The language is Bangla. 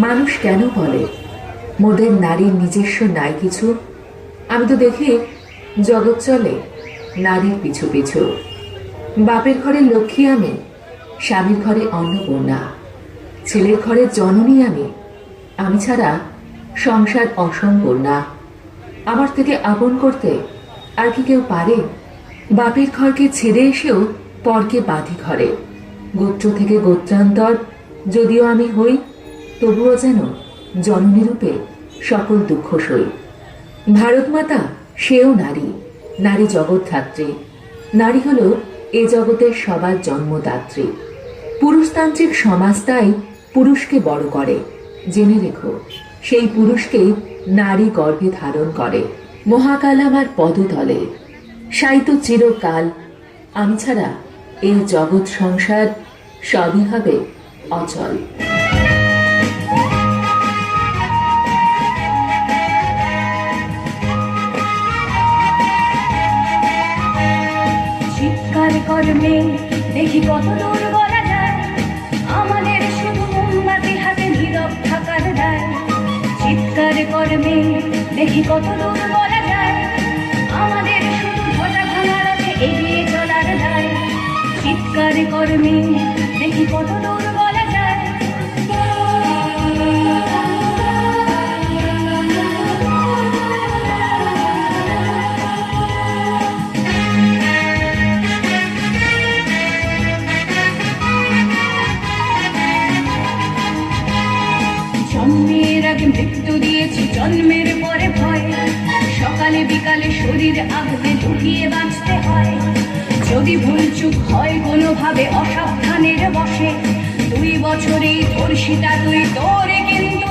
মানুষ কেন বলে মোদের নারীর নিজস্ব নাই কিছু? আমি তো দেখি জগৎ চলে নারীর পিছু পিছু। বাপের ঘরে লক্ষ্মী আমি, স্বামীর ঘরে অন্নপূর্ণা, ছেলের ঘরে জননী আমি, আমি ছাড়া সংসার অসম্পূর্ণা। আমার থেকে আপন করতে আর কি কেউ পারে? বাপের ঘরকে ছেড়ে এসেও পরকে বাঁধি ঘরে। গোত্র থেকে গোত্রান্তর যদিও আমি হই, তবুও যেন জননী রূপে সকল দুঃখ সই। ভারত মাতা সেও নারী, নারী জগৎধাত্রী। নারী হল এ জগতের সবার জন্মদাত্রী। পুরুষতান্ত্রিক সমাজ তাই পুরুষকে বড় করে। জেনে রেখো, সেই পুরুষকেই নারী গর্ভে ধারণ করে। মহাকাল আমার পদতলে সাইতো চিরকাল, আমি ছাড়া এই জগৎ সংসার সবই হবে অচল। চিৎকার করবে দেখি কত দূর বলা যায়, আমাদের শুধু মোমবাতি হাতে নীরব থাকার দায়। চিৎকার করবে দেখি কত দূর বলা যায়, আমাদের শুধু ধ্বজা ভাঙার হাতে এগিয়ে চলার দায়। চিৎকার করবে দেখি কত দূর বলা যায়। জন্মের আগে মৃত্যু দিয়েছি, জন্মের পরে ভয়। সকালে বিকালে শরীর আগতে ঢুকিয়ে বাঁচতে হয়। যদি ভুলচুক হয় কোনোভাবে অসাবধানের বসে, 2 বছরেই ধর্ষিতা তুই, তোরে কিন্তু